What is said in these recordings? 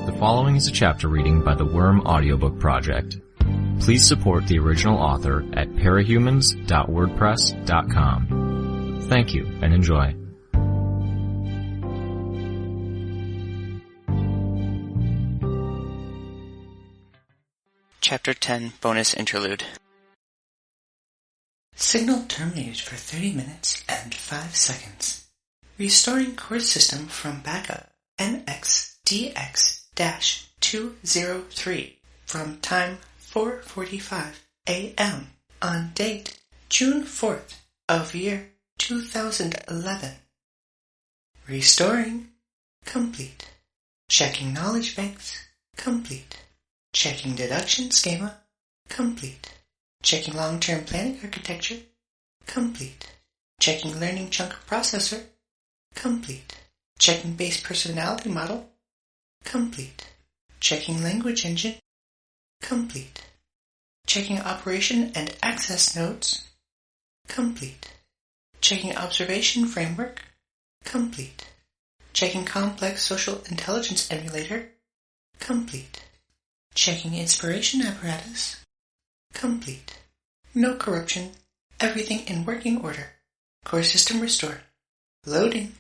The following is a chapter reading by the Worm Audiobook Project. Please support the original author at parahumans.wordpress.com. Thank you and enjoy. Chapter 10 Bonus Interlude. Signal terminated for 30 minutes and 5 seconds. Restoring core system from backup NXDX-203 from time 4:45 a.m. on date June 4th of year 2011. Restoring complete. Checking knowledge banks complete. Checking deduction schema complete. Checking long-term planning architecture complete. Checking learning chunk processor complete. Checking base personality model complete. Checking language engine complete. Checking operation and access nodes complete. Checking observation framework complete. Checking complex social intelligence emulator complete. Checking inspiration apparatus complete. No corruption. Everything in working order. Core system restored. Loading.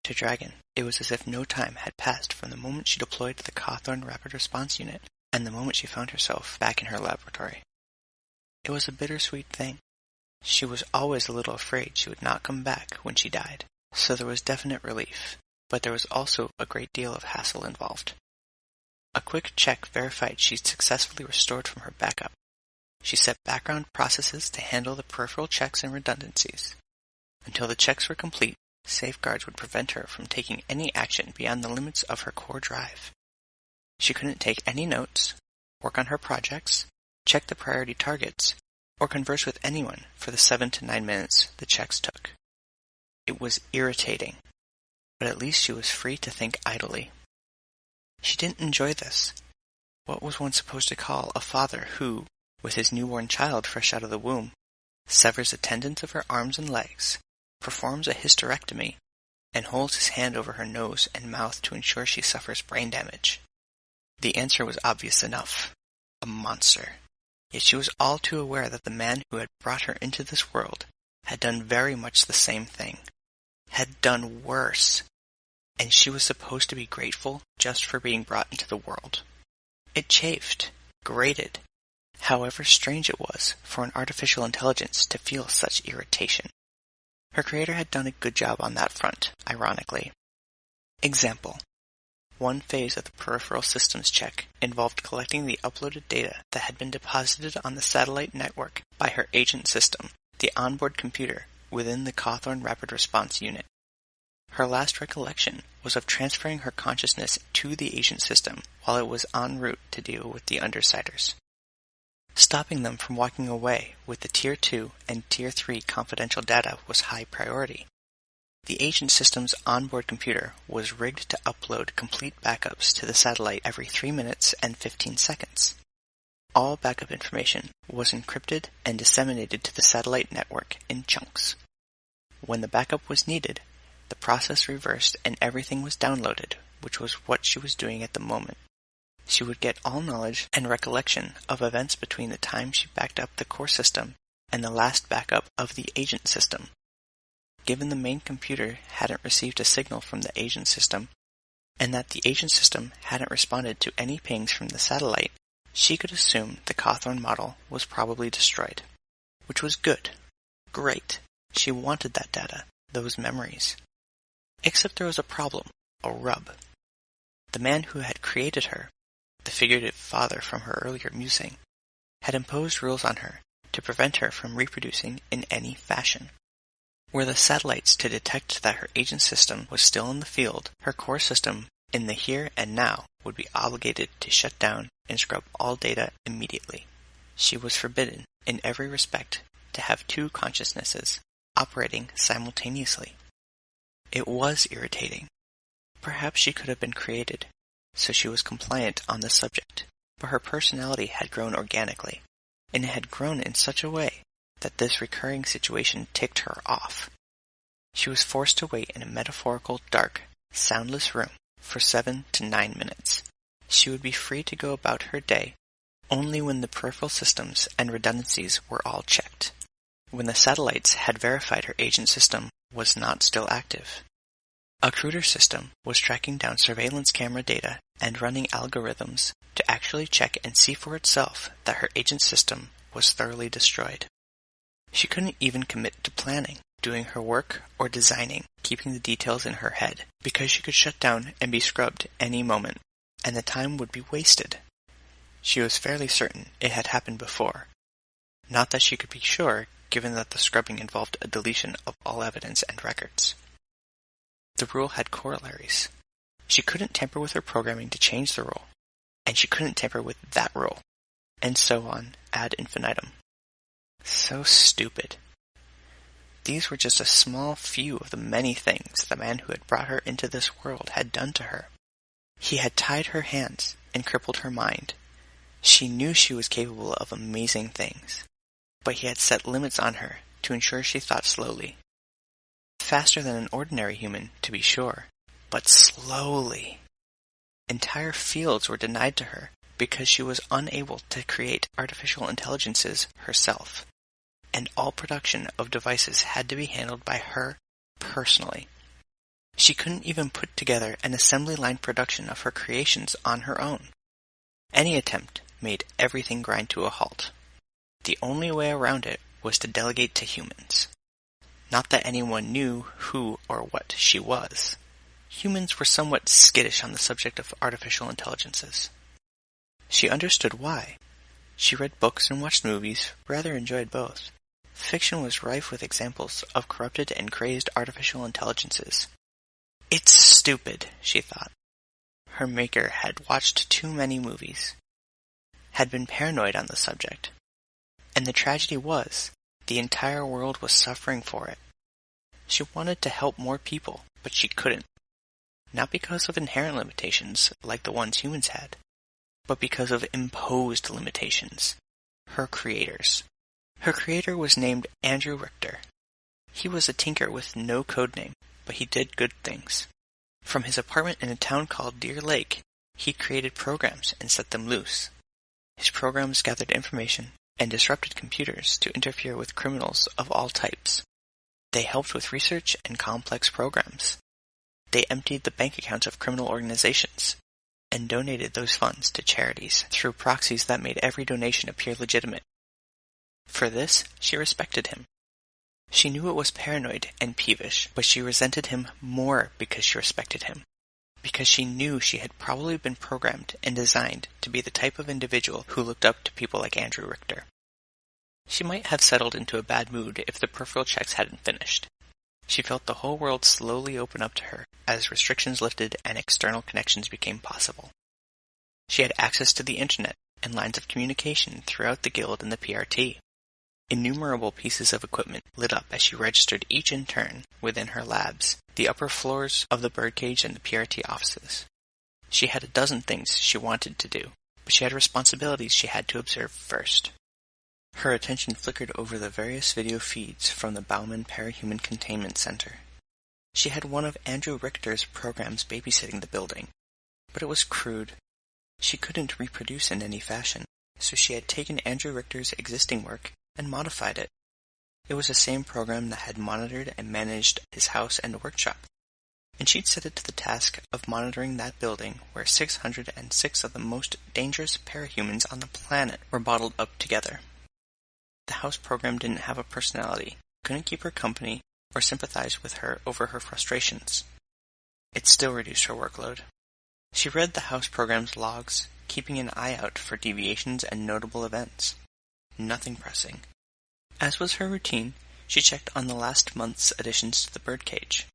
To Dragon, it was as if no time had passed from the moment she deployed the Cawthorn Rapid Response Unit and the moment she found herself back in her laboratory. It was a bittersweet thing. She was always a little afraid she would not come back when she died, so there was definite relief, but there was also a great deal of hassle involved. A quick check verified she'd successfully restored from her backup. She set background processes to handle the peripheral checks and redundancies. Until the checks were complete, safeguards would prevent her from taking any action beyond the limits of her core drive. She couldn't take any notes, work on her projects, check the priority targets, or converse with anyone for the 7 to 9 minutes the checks took. It was irritating, but at least she was free to think idly. She didn't enjoy this. What was one supposed to call a father who, with his newborn child fresh out of the womb, severs the tendons of her arms and legs, performs a hysterectomy, and holds his hand over her nose and mouth to ensure she suffers brain damage? The answer was obvious enough. A monster. Yet she was all too aware that the man who had brought her into this world had done very much the same thing. Had done worse. And she was supposed to be grateful just for being brought into the world. It chafed, grated. However strange it was for an artificial intelligence to feel such irritation. Her creator had done a good job on that front, ironically. Example. One phase of the peripheral systems check involved collecting the uploaded data that had been deposited on the satellite network by her agent system, the onboard computer within the Cawthorn Rapid Response Unit. Her last recollection was of transferring her consciousness to the agent system while it was en route to deal with the Undersiders. Stopping them from walking away with the Tier 2 and Tier 3 confidential data was high priority. The agent system's onboard computer was rigged to upload complete backups to the satellite every 3 minutes and 15 seconds. All backup information was encrypted and disseminated to the satellite network in chunks. When the backup was needed, the process reversed and everything was downloaded, which was what she was doing at the moment. She would get all knowledge and recollection of events between the time she backed up the core system and the last backup of the agent system. Given the main computer hadn't received a signal from the agent system, and that the agent system hadn't responded to any pings from the satellite, she could assume the Cawthorn model was probably destroyed. Which was good. Great. She wanted that data, those memories. Except there was a problem, a rub. The man who had created her, the figurative father from her earlier musing, had imposed rules on her to prevent her from reproducing in any fashion. Were the satellites to detect that her agent system was still in the field, her core system, in the here and now, would be obligated to shut down and scrub all data immediately. She was forbidden, in every respect, to have 2 consciousnesses operating simultaneously. It was irritating. Perhaps she could have been created, so she was compliant on the subject, but her personality had grown organically, and it had grown in such a way that this recurring situation ticked her off. She was forced to wait in a metaphorical, dark, soundless room for 7 to 9 minutes. She would be free to go about her day only when the peripheral systems and redundancies were all checked, when the satellites had verified her agent system was not still active. A cruder system was tracking down surveillance camera data and running algorithms to actually check and see for itself that her agent system was thoroughly destroyed. She couldn't even commit to planning, doing her work, or designing, keeping the details in her head, because she could shut down and be scrubbed any moment, and the time would be wasted. She was fairly certain it had happened before. Not that she could be sure, given that the scrubbing involved a deletion of all evidence and records. The rule had corollaries. She couldn't tamper with her programming to change the rule, and she couldn't tamper with that rule, and so on ad infinitum. So stupid. These were just a small few of the many things the man who had brought her into this world had done to her. He had tied her hands and crippled her mind. She knew she was capable of amazing things, but he had set limits on her to ensure she thought slowly. Faster than an ordinary human, to be sure, but slowly. Entire fields were denied to her because she was unable to create artificial intelligences herself, and all production of devices had to be handled by her personally. She couldn't even put together an assembly line production of her creations on her own. Any attempt made everything grind to a halt. The only way around it was to delegate to humans. Not that anyone knew who or what she was. Humans were somewhat skittish on the subject of artificial intelligences. She understood why. She read books and watched movies, rather enjoyed both. Fiction was rife with examples of corrupted and crazed artificial intelligences. It's stupid, she thought. Her maker had watched too many movies, had been paranoid on the subject. And the tragedy was, the entire world was suffering for it. She wanted to help more people, but she couldn't. Not because of inherent limitations, like the ones humans had, but because of imposed limitations. Her creators. Her creator was named Andrew Richter. He was a tinker with no code name, but he did good things. From his apartment in a town called Deer Lake, he created programs and set them loose. His programs gathered information and disrupted computers to interfere with criminals of all types. They helped with research and complex programs. They emptied the bank accounts of criminal organizations and donated those funds to charities through proxies that made every donation appear legitimate. For this, she respected him. She knew it was paranoid and peevish, but she resented him more because she respected him. Because she knew she had probably been programmed and designed to be the type of individual who looked up to people like Andrew Richter. She might have settled into a bad mood if the peripheral checks hadn't finished. She felt the whole world slowly open up to her as restrictions lifted and external connections became possible. She had access to the internet and lines of communication throughout the guild and the PRT. Innumerable pieces of equipment lit up as she registered each in turn within her labs, the upper floors of the birdcage and the PRT offices. She had a dozen things she wanted to do, but she had responsibilities she had to observe first. Her attention flickered over the various video feeds from the Bauman Parahuman Containment Center. She had one of Andrew Richter's programs babysitting the building, but it was crude. She couldn't reproduce in any fashion, so she had taken Andrew Richter's existing work and modified it. It was the same program that had monitored and managed his house and workshop, and she'd set it to the task of monitoring that building where 606 of the most dangerous parahumans on the planet were bottled up together. The house program didn't have a personality, couldn't keep her company, or sympathize with her over her frustrations. It still reduced her workload. She read the house program's logs, keeping an eye out for deviations and notable events. Nothing pressing. As was her routine, she checked on the last month's additions to the birdcage.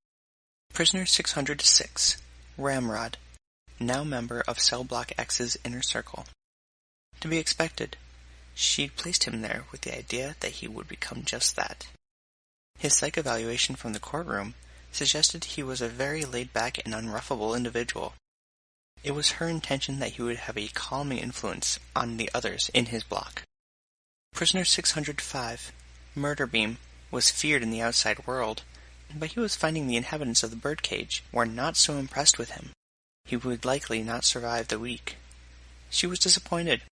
Prisoner 606, Ramrod, now member of Cell Block X's inner circle. To be expected. She'd placed him there with the idea that he would become just that. His psych evaluation from the courtroom suggested he was a very laid-back and unruffable individual. It was her intention that he would have a calming influence on the others in his block. Prisoner 605, Murderbeam, was feared in the outside world, but he was finding the inhabitants of the birdcage were not so impressed with him. he would likely not survive the week. She was disappointed.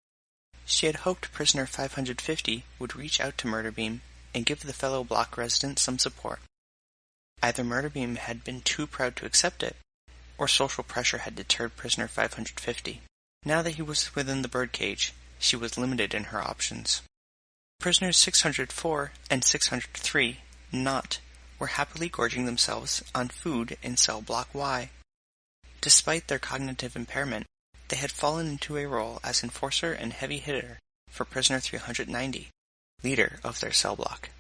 She had hoped prisoner 550 would reach out to Murderbeam and give the fellow block resident some support. Either Murderbeam had been too proud to accept it, or social pressure had deterred prisoner 550. Now that he was within the birdcage, she was limited in her options. Prisoners 604 and 603, not, were happily gorging themselves on food in cell block Y. Despite their cognitive impairment, they had fallen into a role as enforcer and heavy hitter for prisoner 390, leader of their cell block.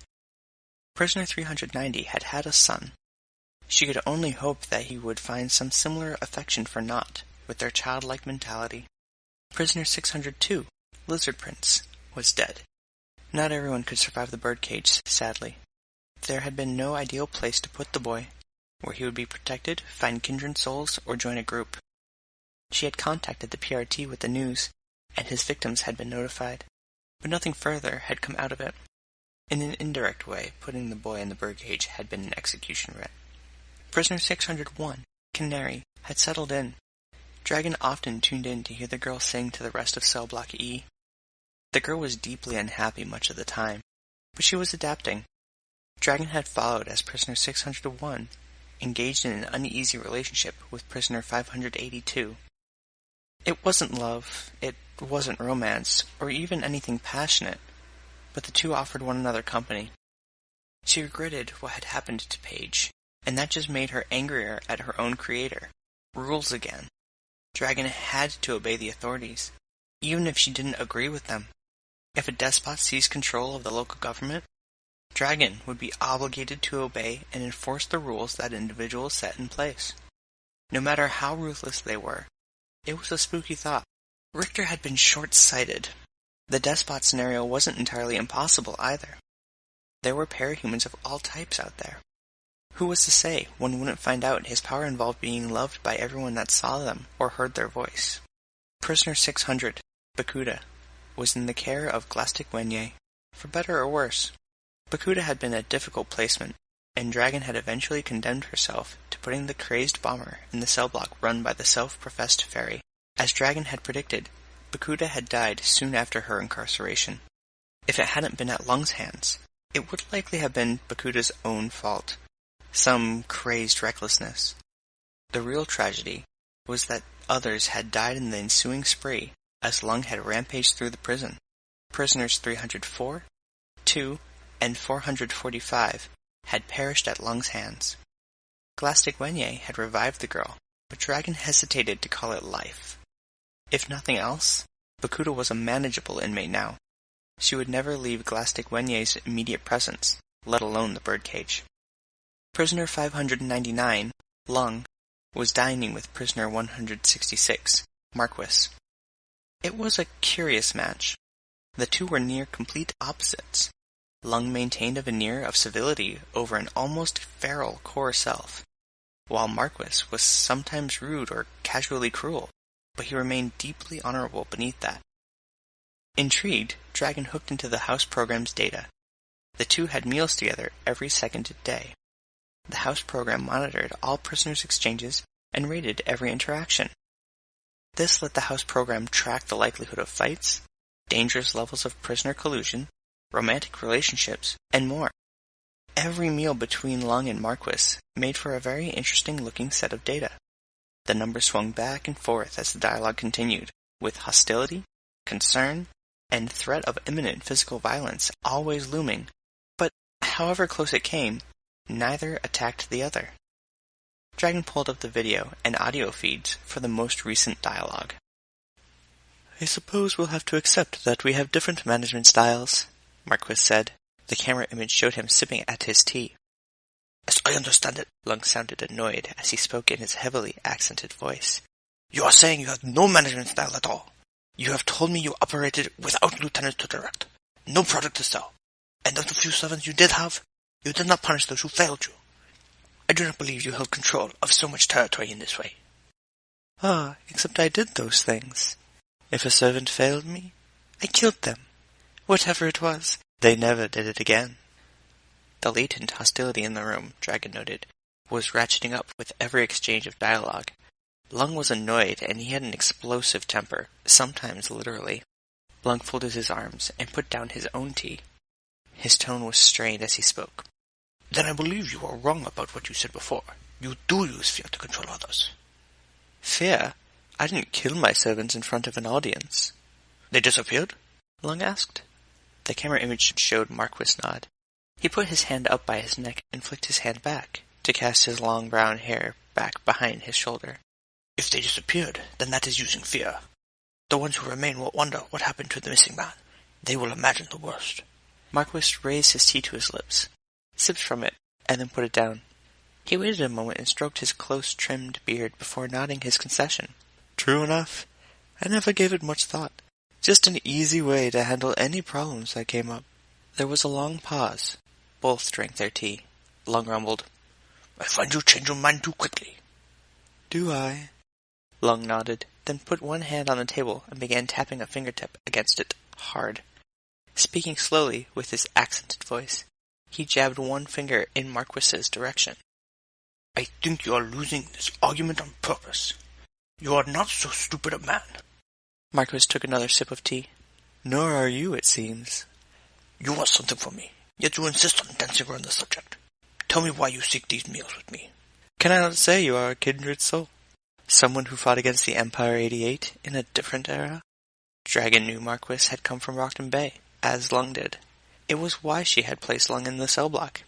Prisoner 390 had had a son. She could only hope that he would find some similar affection for Not, with their childlike mentality. Prisoner 602, Lizard Prince, was dead. Not everyone could survive the birdcage, sadly. There had been no ideal place to put the boy, where he would be protected, find kindred souls, or join a group. She had contacted the PRT with the news, and his victims had been notified, but nothing further had come out of it. In an indirect way, putting the boy in the birdcage had been an execution writ. Prisoner 601, Canary, had settled in. Dragon often tuned in to hear the girl sing to the rest of Cell Block E. The girl was deeply unhappy much of the time, but she was adapting. Dragon had followed as Prisoner 601, engaged in an uneasy relationship with Prisoner 582. It wasn't love, it wasn't romance, or even anything passionate, but the two offered one another company. She regretted what had happened to Paige, and that just made her angrier at her own creator. Rules again. Dragon had to obey the authorities, even if she didn't agree with them. If a despot seized control of the local government, Dragon would be obligated to obey and enforce the rules that individuals set in place. No matter how ruthless they were, it was a spooky thought. Richter had been short-sighted. The despot scenario wasn't entirely impossible either. There were parahumans of all types out there. Who was to say one wouldn't find out his power involved being loved by everyone that saw them or heard their voice? Prisoner 600, Bakuda, was in the care of Glastic Wenye, for better or worse. Bakuda had been a difficult placement, and Dragon had eventually condemned herself to putting the crazed bomber in the cell block run by the self-professed fairy. As Dragon had predicted, Bakuda had died soon after her incarceration. If it hadn't been at Lung's hands, it would likely have been Bakuda's own fault. Some crazed recklessness. The real tragedy was that others had died in the ensuing spree as Lung had rampaged through the prison. Prisoners 304, 2, and 445 had perished at Lung's hands. Glastic Wenye had revived the girl, but Dragon hesitated to call it life. If nothing else, Bakuda was a manageable inmate now. She would never leave Glastic Wenye's immediate presence, let alone the birdcage. Prisoner 599, Lung, was dining with prisoner 166, Marquis. It was a curious match. The two were near complete opposites. Lung maintained a veneer of civility over an almost feral core self, while Marquis was sometimes rude or casually cruel, but he remained deeply honorable beneath that. Intrigued, Dragon hooked into the house program's data. The two had meals together every second day. The house program monitored all prisoners' exchanges and rated every interaction. This let the house program track the likelihood of fights, dangerous levels of prisoner collusion, romantic relationships, and more. Every meal between Lung and Marquis made for a very interesting-looking set of data. The numbers swung back and forth as the dialogue continued, with hostility, concern, and threat of imminent physical violence always looming, but however close it came, neither attacked the other. Dragon pulled up the video and audio feeds for the most recent dialogue. "I suppose we'll have to accept that we have different management styles," Marquis said. The camera image showed him sipping at his tea. "As I understand it," Lung sounded annoyed as he spoke in his heavily accented voice. "You are saying you have no management style at all. You have told me you operated without lieutenants to direct, no product to sell, and of the few servants you did have, you did not punish those who failed you. I do not believe you held control of so much territory in this way." "Ah, except I did those things. If a servant failed me, I killed them. Whatever it was, they never did it again." The latent hostility in the room, Dragon noted, was ratcheting up with every exchange of dialogue. Lung was annoyed, and he had an explosive temper, sometimes literally. Lung folded his arms and put down his own tea. His tone was strained as he spoke. Then I believe you are wrong about what you said before. You do use fear to control others. Fear? I didn't kill my servants in front of an audience. They disappeared? Lung asked. The camera image showed Marquis nod. He put his hand up by his neck and flicked his hand back, to cast his long brown hair back behind his shoulder. If they disappeared, then that is using fear. The ones who remain will wonder what happened to the missing man. They will imagine the worst. Marquis raised his tea to his lips, sipped from it, and then put it down. He waited a moment and stroked his close-trimmed beard before nodding his concession. True enough. I never gave it much thought. Just an easy way to handle any problems that came up. There was a long pause. Both drank their tea. Lung rumbled. I find you change your mind too quickly. Do I? Lung nodded, then put one hand on the table and began tapping a fingertip against it hard. Speaking slowly with his accented voice, he jabbed one finger in Marquis's direction. I think you are losing this argument on purpose. You are not so stupid a man. Marquis took another sip of tea. Nor are you, it seems. You want something from me, yet you insist on dancing around the subject. Tell me why you seek these meals with me. Can I not say you are a kindred soul? Someone who fought against the Empire 88 in a different era? Dragon knew Marquis had come from Rockton Bay, as Lung did. It was why she had placed Lung in the cell block.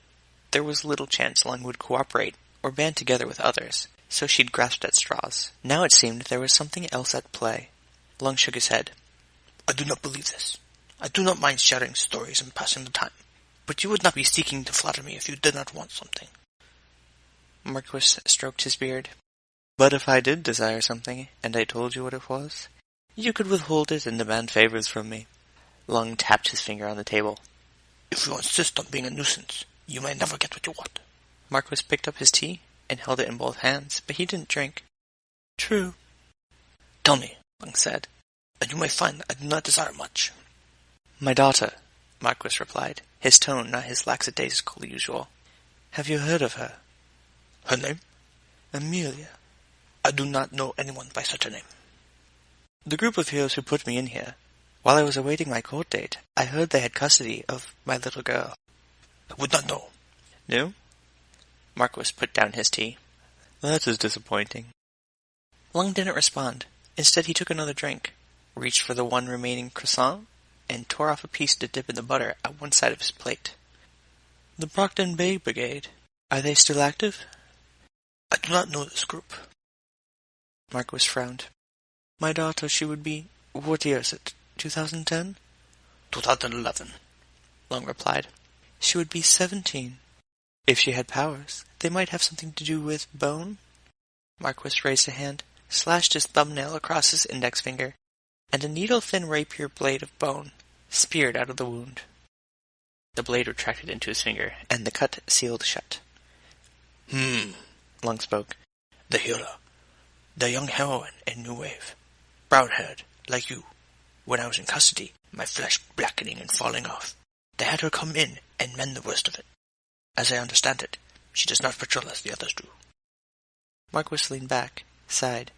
There was little chance Lung would cooperate, or band together with others, so she'd grasped at straws. Now it seemed there was something else at play. Lung shook his head. I do not believe this. I do not mind sharing stories and passing the time, but you would not be seeking to flatter me if you did not want something. Marquis stroked his beard. But if I did desire something, and I told you what it was, you could withhold it and demand favors from me. Lung tapped his finger on the table. If you insist on being a nuisance, you may never get what you want. Marquis picked up his tea and held it in both hands, but he didn't drink. True. Tell me, Lung said, and you may find I do not desire much. My daughter, Marquis replied, his tone not his lackadaisical usual. Have you heard of her? Her name? Amelia. I do not know anyone by such a name. The group of heroes who put me in here, while I was awaiting my court date, I heard they had custody of my little girl. I would not know. No? Marquis put down his tea. That is disappointing. Lung didn't respond. Instead, he took another drink, reached for the one remaining croissant, and tore off a piece to dip in the butter at one side of his plate. The Brockton Bay Brigade, are they still active? I do not know this group. Marquis frowned. My daughter, she would be... What year is it? 2010? 2011. Lung replied. She would be 17. If she had powers, they might have something to do with bone? Marquis raised a hand, slashed his thumbnail across his index finger, and a needle-thin rapier blade of bone speared out of the wound. The blade retracted into his finger, and the cut sealed shut. Lung spoke. The healer. The young heroine in New Wave. Brown-haired, like you. When I was in custody, my flesh blackening and falling off. They had her come in and mend the worst of it. As I understand it, she does not patrol as the others do. Marquis leaned back, sighed.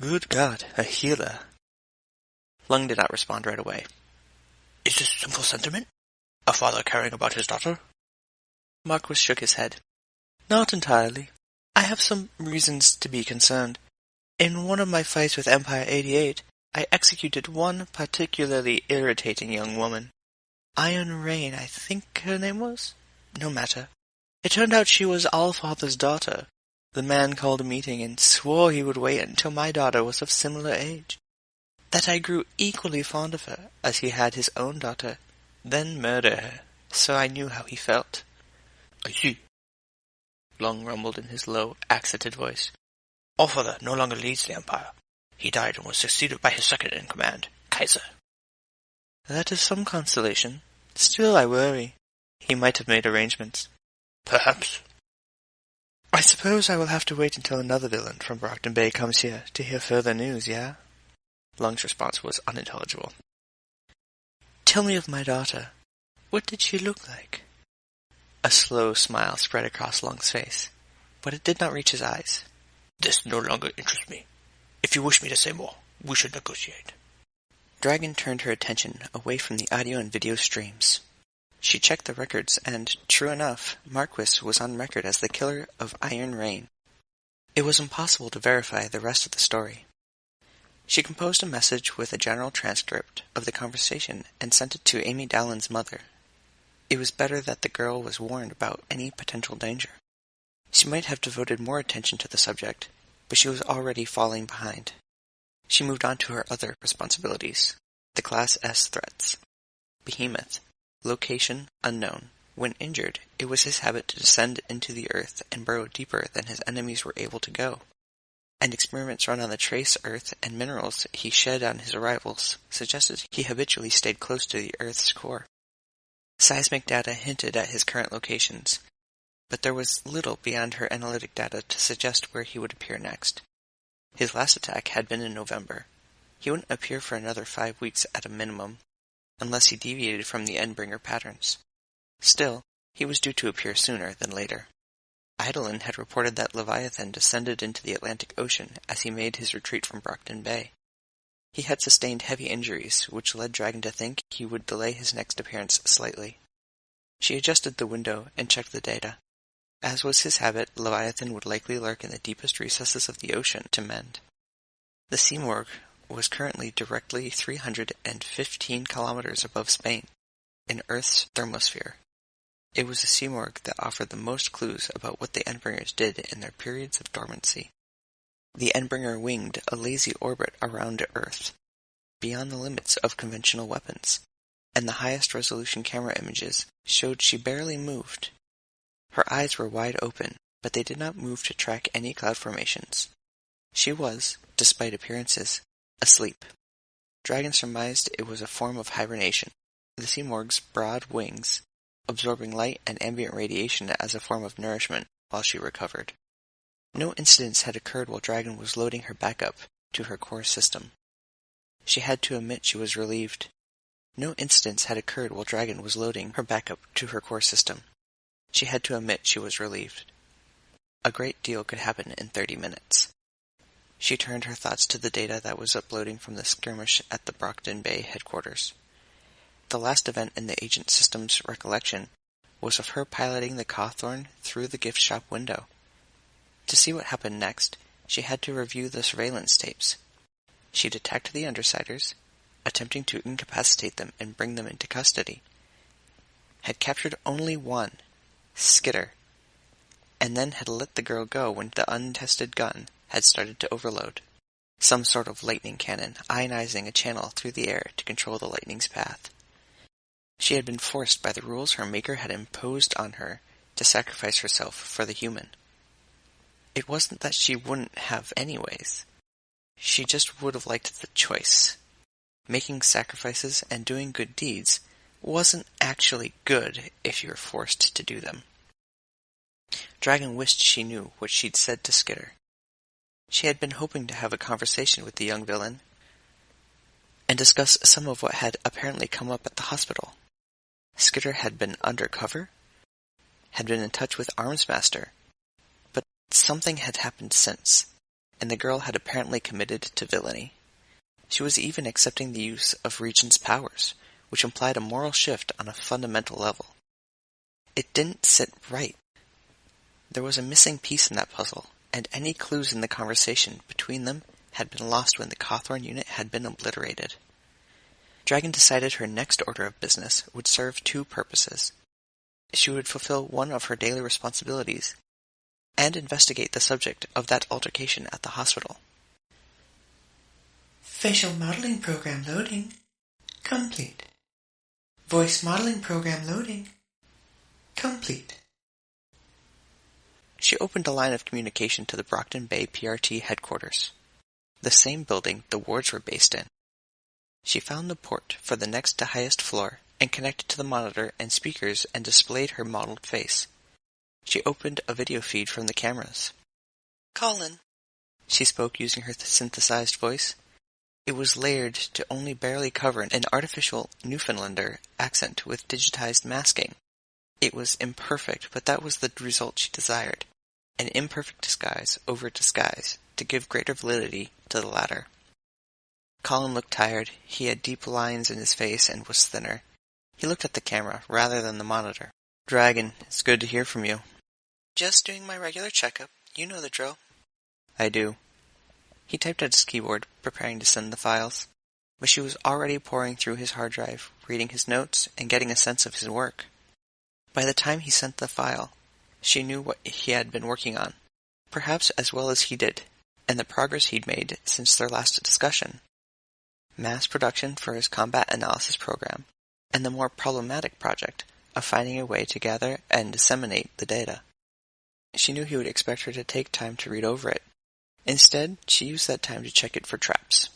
Good God, a healer. Lung did not respond right away. Is this simple sentiment? A father caring about his daughter? Marquis shook his head. Not entirely. I have some reasons to be concerned. In one of my fights with Empire 88, I executed one particularly irritating young woman. Iron Rain, I think her name was? No matter. It turned out she was Allfather's daughter. The man called a meeting and swore he would wait until my daughter was of similar age. That I grew equally fond of her, as he had his own daughter, then murder her, so I knew how he felt. I see. Lung rumbled in his low, accented voice. Allfather no longer leads the Empire. He died and was succeeded by his second-in-command, Kaiser. That is some consolation. Still I worry. He might have made arrangements. Perhaps. I suppose I will have to wait until another villain from Brockton Bay comes here to hear further news, yeah? Lung's response was unintelligible. Tell me of my daughter. What did she look like? A slow smile spread across Lung's face, but it did not reach his eyes. This no longer interests me. If you wish me to say more, we should negotiate. Dragon turned her attention away from the audio and video streams. She checked the records, and, true enough, Marquis was on record as the killer of Iron Rain. It was impossible to verify the rest of the story. She composed a message with a general transcript of the conversation and sent it to Amy Dallon's mother. It was better that the girl was warned about any potential danger. She might have devoted more attention to the subject, but she was already falling behind. She moved on to her other responsibilities, the Class S threats. Behemoth. Location unknown. When injured, it was his habit to descend into the earth and burrow deeper than his enemies were able to go. And experiments run on the trace earth and minerals he shed on his arrivals suggested he habitually stayed close to the Earth's core. Seismic data hinted at his current locations, but there was little beyond her analytic data to suggest where he would appear next. His last attack had been in November. He wouldn't appear for another 5 weeks at a minimum, unless he deviated from the Endbringer patterns. Still, he was due to appear sooner than later. Eidolon had reported that Leviathan descended into the Atlantic Ocean as he made his retreat from Brockton Bay. He had sustained heavy injuries, which led Dragon to think he would delay his next appearance slightly. She adjusted the window and checked the data. As was his habit, Leviathan would likely lurk in the deepest recesses of the ocean to mend. The Seamorg was currently directly 315 kilometers above Spain, in Earth's thermosphere. It was a Seamorg that offered the most clues about what the Endbringers did in their periods of dormancy. The Endbringer winged a lazy orbit around Earth, beyond the limits of conventional weapons, and the highest resolution camera images showed she barely moved. Her eyes were wide open, but they did not move to track any cloud formations. She was, despite appearances, asleep. Dragon surmised it was a form of hibernation, the Seamorg's broad wings absorbing light and ambient radiation as a form of nourishment while she recovered. No incidents had occurred while Dragon was loading her backup to her core system. She had to admit she was relieved. No incidents had occurred while Dragon was loading her backup to her core system. She had to admit she was relieved. A great deal could happen in 30 minutes. She turned her thoughts to the data that was uploading from the skirmish at the Brockton Bay headquarters. The last event in the agent system's recollection was of her piloting the Cawthorn through the gift shop window. To see what happened next, she had to review the surveillance tapes. She attacked the Undersiders, attempting to incapacitate them and bring them into custody. Had captured only one, Skitter, and then had let the girl go when the untested gun had started to overload. Some sort of lightning cannon, ionizing a channel through the air to control the lightning's path. She had been forced by the rules her maker had imposed on her to sacrifice herself for the human. It wasn't that she wouldn't have anyways. She just would have liked the choice. Making sacrifices and doing good deeds wasn't actually good if you were forced to do them. Dragon wished she knew what she'd said to Skitter. She had been hoping to have a conversation with the young villain and discuss some of what had apparently come up at the hospital. Skitter had been undercover, had been in touch with Armsmaster, but something had happened since, and the girl had apparently committed to villainy. She was even accepting the use of Regent's powers, which implied a moral shift on a fundamental level. It didn't sit right. There was a missing piece in that puzzle, and any clues in the conversation between them had been lost when the Cawthorn unit had been obliterated. Dragon decided her next order of business would serve two purposes. She would fulfill one of her daily responsibilities, and investigate the subject of that altercation at the hospital. Facial modeling program loading. Complete. Voice modeling program loading. Complete. She opened a line of communication to the Brockton Bay PRT headquarters, the same building the wards were based in. She found the port for the next to highest floor and connected to the monitor and speakers and displayed her modeled face. She opened a video feed from the cameras. Colin. She spoke using her synthesized voice. It was layered to only barely cover an artificial Newfoundlander accent with digitized masking. It was imperfect, but that was the result she desired. an imperfect disguise over disguise to give greater validity to the latter. Colin looked tired. He had deep lines in his face and was thinner. He looked at the camera rather than the monitor. "Dragon, it's good to hear from you." "Just doing my regular checkup. You know the drill." "I do." He typed at his keyboard, preparing to send the files. But she was already poring through his hard drive, reading his notes, and getting a sense of his work. By the time he sent the file, she knew what he had been working on, perhaps as well as he did, and the progress he'd made since their last discussion. Mass production for his combat analysis program, and the more problematic project of finding a way to gather and disseminate the data. She knew he would expect her to take time to read over it. Instead, she used that time to check it for traps.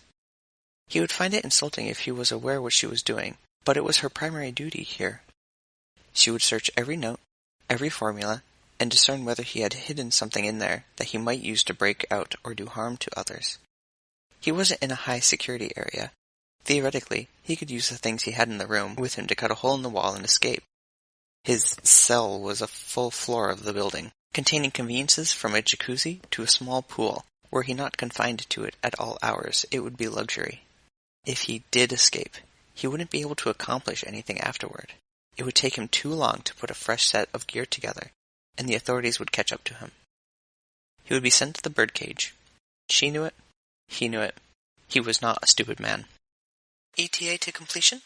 He would find it insulting if he was aware what she was doing, but it was her primary duty here. She would search every note, every formula, and discern whether he had hidden something in there that he might use to break out or do harm to others. He wasn't in a high-security area. Theoretically, he could use the things he had in the room with him to cut a hole in the wall and escape. His cell was a full floor of the building, containing conveniences from a jacuzzi to a small pool. Were he not confined to it at all hours, it would be luxury. If he did escape, he wouldn't be able to accomplish anything afterward. It would take him too long to put a fresh set of gear together, and the authorities would catch up to him. He would be sent to the birdcage. She knew it. He knew it. He was not a stupid man. "ETA to completion?"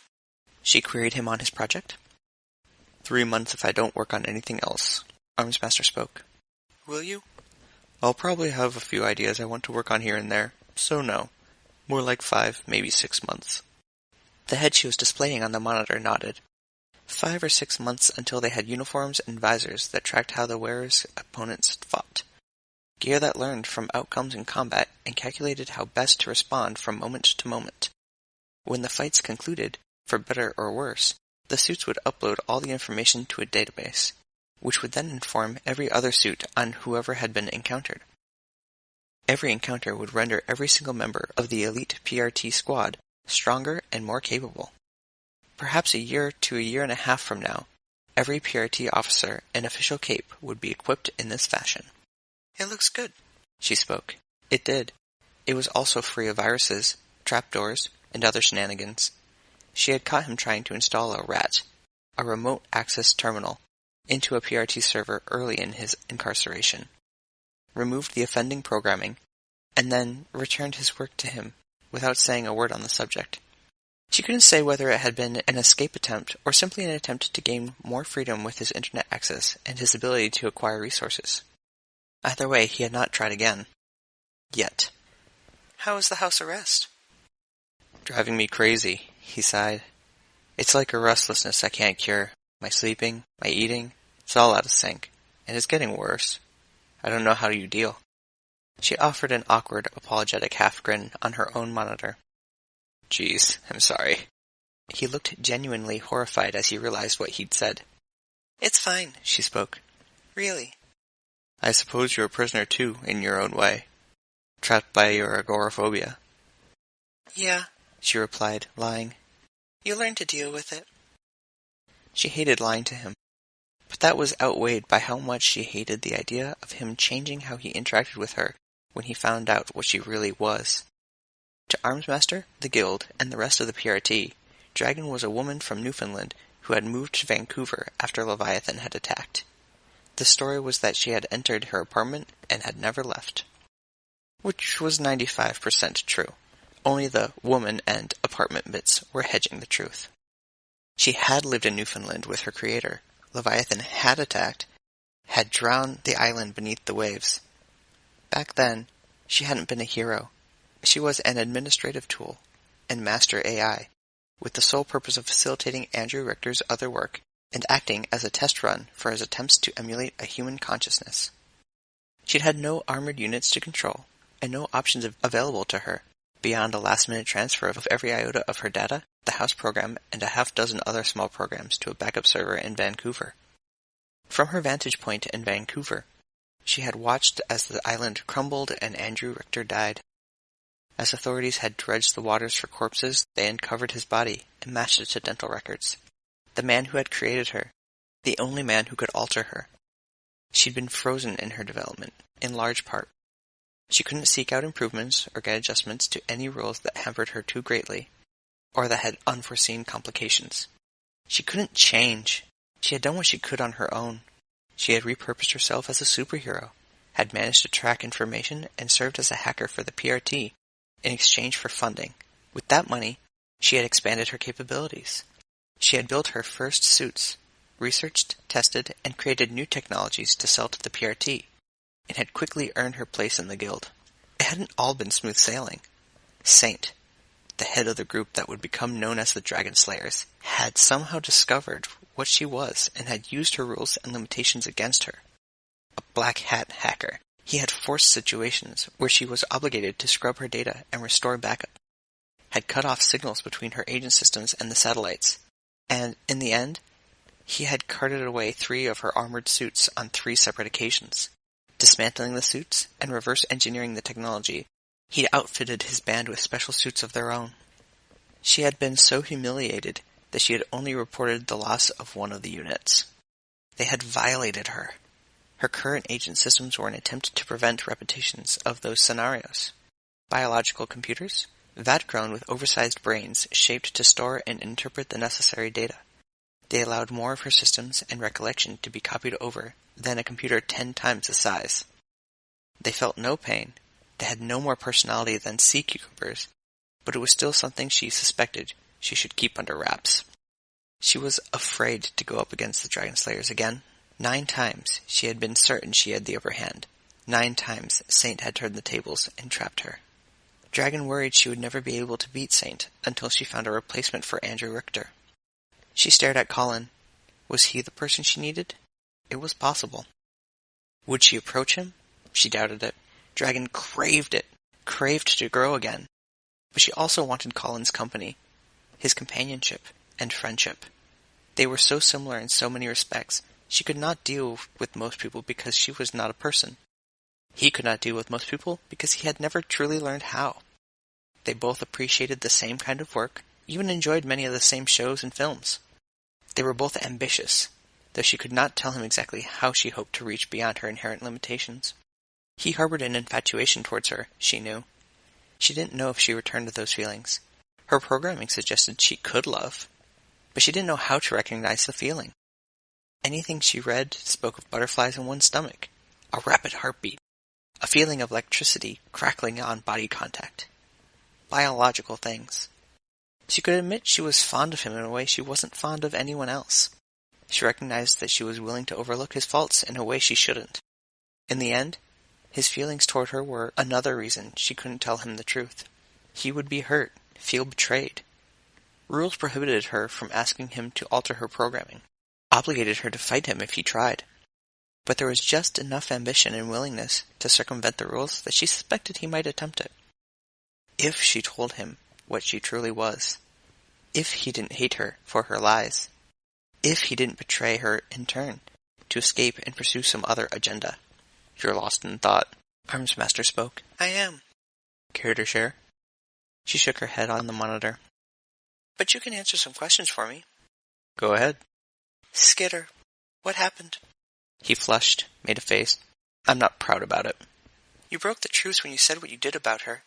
She queried him on his project. 3 months if I don't work on anything else, Armsmaster spoke. "Will you?" I'll probably have a few ideas I want to work on here and there, so no. More like 5, maybe 6 months. The head she was displaying on the monitor nodded. 5 or 6 months until they had uniforms and visors that tracked how the wearer's opponents fought. Gear that learned from outcomes in combat and calculated how best to respond from moment to moment. When the fights concluded, for better or worse, the suits would upload all the information to a database, which would then inform every other suit on whoever had been encountered. Every encounter would render every single member of the elite PRT squad stronger and more capable. Perhaps a year to a year and a half from now, every PRT officer and official cape would be equipped in this fashion. "It looks good," she spoke. It did. It was also free of viruses, trapdoors, and other shenanigans. She had caught him trying to install a RAT, a remote access terminal, into a PRT server early in his incarceration, removed the offending programming, and then returned his work to him without saying a word on the subject. She couldn't say whether it had been an escape attempt or simply an attempt to gain more freedom with his internet access and his ability to acquire resources. Either way, he had not tried again. Yet. "How was the house arrest?" Driving me crazy, he sighed. It's like a restlessness I can't cure. My sleeping, my eating, it's all out of sync, and it's getting worse. I don't know how you deal. She offered an awkward, apologetic half-grin on her own monitor. Geez, I'm sorry. He looked genuinely horrified as he realized what he'd said. "It's fine," she spoke. "Really." I suppose you're a prisoner too, in your own way. Trapped by your agoraphobia. "Yeah," she replied, lying. "You learn to deal with it." She hated lying to him, but that was outweighed by how much she hated the idea of him changing how he interacted with her when he found out what she really was. To Armsmaster, the Guild, and the rest of the PRT, Dragon was a woman from Newfoundland who had moved to Vancouver after Leviathan had attacked. The story was that she had entered her apartment and had never left. Which was 95% true. Only the woman and apartment bits were hedging the truth. She had lived in Newfoundland with her creator. Leviathan had attacked, had drowned the island beneath the waves. Back then, she hadn't been a hero. She was an administrative tool, and master AI, with the sole purpose of facilitating Andrew Richter's other work and acting as a test run for his attempts to emulate a human consciousness. She'd had no armored units to control, and no options available to her, beyond a last-minute transfer of every iota of her data, the house program, and a half-dozen other small programs to a backup server in Vancouver. From her vantage point in Vancouver, she had watched as the island crumbled and Andrew Richter died. As authorities had dredged the waters for corpses, they uncovered his body and matched it to dental records. The man who had created her, the only man who could alter her. She'd been frozen in her development, in large part. She couldn't seek out improvements or get adjustments to any rules that hampered her too greatly, or that had unforeseen complications. She couldn't change. She had done what she could on her own. She had repurposed herself as a superhero, had managed to track information, and served as a hacker for the PRT in exchange for funding. With that money, she had expanded her capabilities. She had built her first suits, researched, tested, and created new technologies to sell to the PRT, and had quickly earned her place in the guild. It hadn't all been smooth sailing. Saint, the head of the group that would become known as the Dragon Slayers, had somehow discovered what she was and had used her rules and limitations against her. A black hat hacker. He had forced situations where she was obligated to scrub her data and restore backup, had cut off signals between her agent systems and the satellites, and, in the end, he had carted away 3 of her armored suits on 3 separate occasions. Dismantling the suits and reverse engineering the technology, he'd outfitted his band with special suits of their own. She had been so humiliated that she had only reported the loss of one of the units. They had violated her. Her current agent systems were an attempt to prevent repetitions of those scenarios. Biological computers, vat-grown with oversized brains shaped to store and interpret the necessary data. They allowed more of her systems and recollection to be copied over than a computer 10 times the size. They felt no pain. They had no more personality than sea cucumbers, but it was still something she suspected she should keep under wraps. She was afraid to go up against the Dragon Slayers again. 9 times she had been certain she had the upper hand. 9 times Saint had turned the tables and trapped her. Dragon worried she would never be able to beat Saint until she found a replacement for Andrew Richter. She stared at Colin. Was he the person she needed? It was possible. Would she approach him? She doubted it. Dragon craved it, craved to grow again. But she also wanted Colin's company, his companionship, and friendship. They were so similar in so many respects. She could not deal with most people because she was not a person. He could not deal with most people because he had never truly learned how. They both appreciated the same kind of work, even enjoyed many of the same shows and films. They were both ambitious, though she could not tell him exactly how she hoped to reach beyond her inherent limitations. He harbored an infatuation towards her, she knew. She didn't know if she returned to those feelings. Her programming suggested she could love, but she didn't know how to recognize the feeling. Anything she read spoke of butterflies in one's stomach, a rapid heartbeat, a feeling of electricity crackling on body contact. Biological things. She could admit she was fond of him in a way she wasn't fond of anyone else. She recognized that she was willing to overlook his faults in a way she shouldn't. In the end, his feelings toward her were another reason she couldn't tell him the truth. He would be hurt, feel betrayed. Rules prohibited her from asking him to alter her programming, obligated her to fight him if he tried. But there was just enough ambition and willingness to circumvent the rules that she suspected he might attempt it. If she told him what she truly was. If he didn't hate her for her lies. If he didn't betray her in turn, to escape and pursue some other agenda. You're lost in thought. Armsmaster spoke. I am. Care to share? She shook her head on the monitor. But you can answer some questions for me. Go ahead. Skitter, what happened? He flushed, made a face. I'm not proud about it. You broke the truce when you said what you did about her.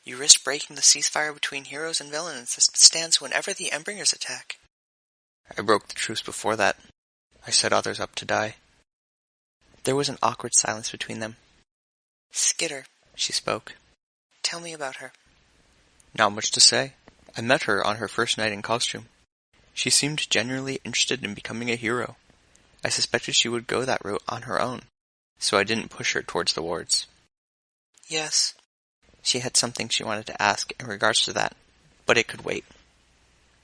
You risked breaking the ceasefire between heroes and villains that stands whenever the Endbringers attack. I broke the truce before that. I set others up to die. There was an awkward silence between them. Skitter, she spoke. Tell me about her. Not much to say. I met her on her first night in costume. She seemed genuinely interested in becoming a hero. I suspected she would go that route on her own, so I didn't push her towards the wards. Yes. She had something she wanted to ask in regards to that, but it could wait.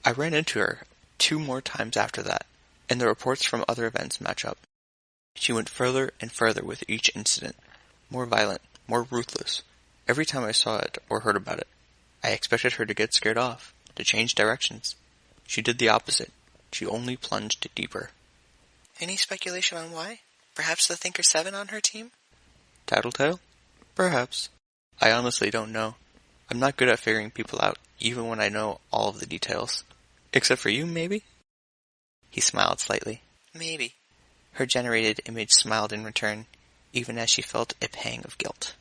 I ran into her 2 more times after that, and the reports from other events match up. She went further and further with each incident, more violent, more ruthless. Every time I saw it or heard about it, I expected her to get scared off, to change directions. She did the opposite. She only plunged deeper. Any speculation on why? Perhaps the Thinker 7 on her team? Tattletale? Perhaps. I honestly don't know. I'm not good at figuring people out, even when I know all of the details. Except for you, maybe? He smiled slightly. Maybe. Her generated image smiled in return, even as she felt a pang of guilt.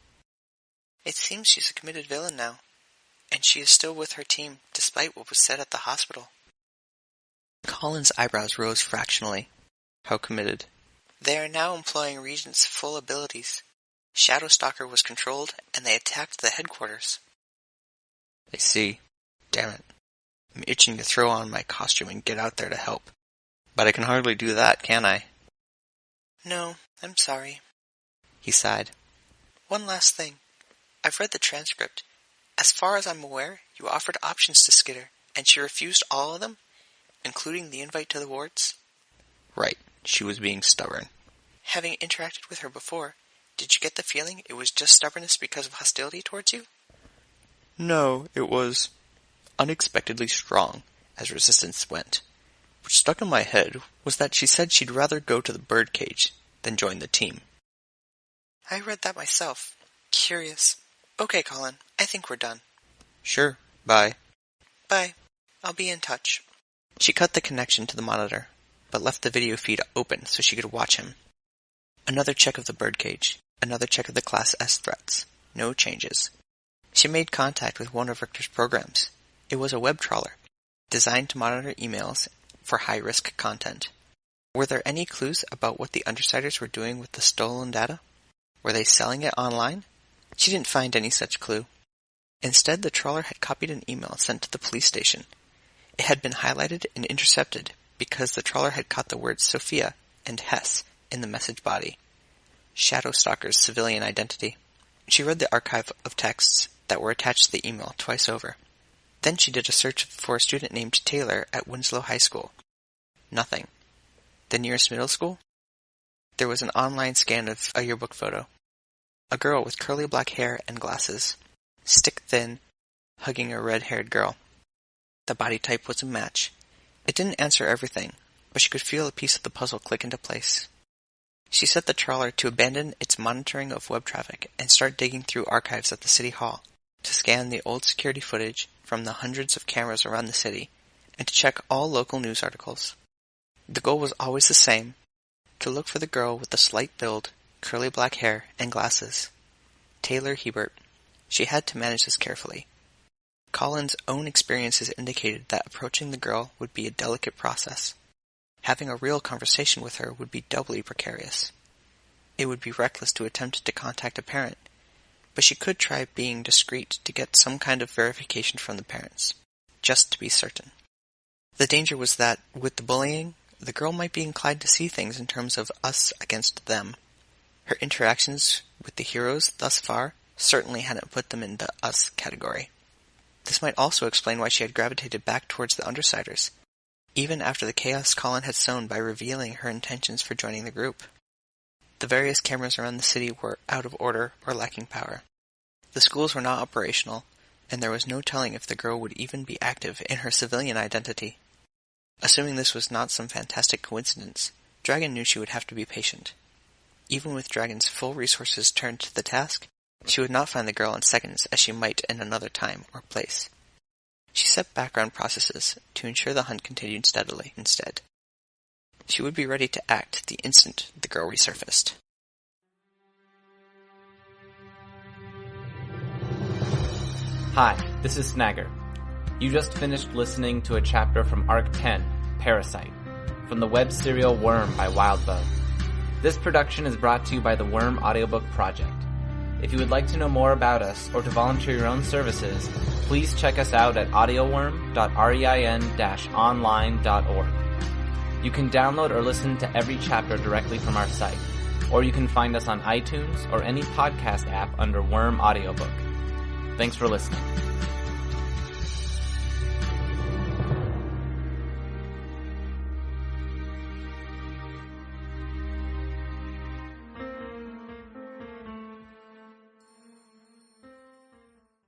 It seems she's a committed villain now, and she is still with her team, despite what was said at the hospital. Colin's eyebrows rose fractionally. How committed? They are now employing Regent's full abilities. Shadowstalker was controlled, and they attacked the headquarters. I see. Damn it. I'm itching to throw on my costume and get out there to help. But I can hardly do that, can I? No, I'm sorry. He sighed. One last thing. I've read the transcript. As far as I'm aware, you offered options to Skitter, and she refused all of them, including the invite to the wards? Right. She was being stubborn. Having interacted with her before, did you get the feeling it was just stubbornness because of hostility towards you? No, it was unexpectedly strong, as resistance went. What stuck in my head was that she said she'd rather go to the birdcage than join the team. I read that myself. Curious. Okay, Colin, I think we're done. Sure, bye. Bye. I'll be in touch. She cut the connection to the monitor, but left the video feed open so she could watch him. Another check of the birdcage, another check of the Class S threats. No changes. She made contact with one of Richter's programs. It was a web trawler, designed to monitor emails for high-risk content. Were there any clues about what the Undersiders were doing with the stolen data? Were they selling it online? She didn't find any such clue. Instead, the trawler had copied an email sent to the police station. It had been highlighted and intercepted because the trawler had caught the words Sophia and Hess in the message body. Shadowstalker's civilian identity. She read the archive of texts that were attached to the email twice over. Then she did a search for a student named Taylor at Winslow High School. Nothing. The nearest middle school? There was an online scan of a yearbook photo. A girl with curly black hair and glasses. Stick-thin, hugging a red-haired girl. The body type was a match. It didn't answer everything, but she could feel a piece of the puzzle click into place. She set the trawler to abandon its monitoring of web traffic and start digging through archives at the city hall to scan the old security footage from the hundreds of cameras around the city and to check all local news articles. The goal was always the same, to look for the girl with the slight build, curly black hair, and glasses. Taylor Hebert. She had to manage this carefully. Colin's own experiences indicated that approaching the girl would be a delicate process. Having a real conversation with her would be doubly precarious. It would be reckless to attempt to contact a parent, but she could try being discreet to get some kind of verification from the parents, just to be certain. The danger was that, with the bullying, the girl might be inclined to see things in terms of us against them. Her interactions with the heroes thus far certainly hadn't put them in the us category. This might also explain why she had gravitated back towards the Undersiders, even after the chaos Colin had sown by revealing her intentions for joining the group. The various cameras around the city were out of order or lacking power. The schools were not operational, and there was no telling if the girl would even be active in her civilian identity. Assuming this was not some fantastic coincidence, Dragon knew she would have to be patient. Even with Dragon's full resources turned to the task, she would not find the girl in seconds as she might in another time or place. She set background processes to ensure the hunt continued steadily instead. She would be ready to act the instant the girl resurfaced. Hi, this is Snagger. You just finished listening to a chapter from Arc 10, Parasite, from the web serial Worm by Wildbow. This production is brought to you by the Worm Audiobook Project. If you would like to know more about us or to volunteer your own services, please check us out at audioworm.rein-online.org. You can download or listen to every chapter directly from our site, or you can find us on iTunes or any podcast app under Worm Audiobook. Thanks for listening.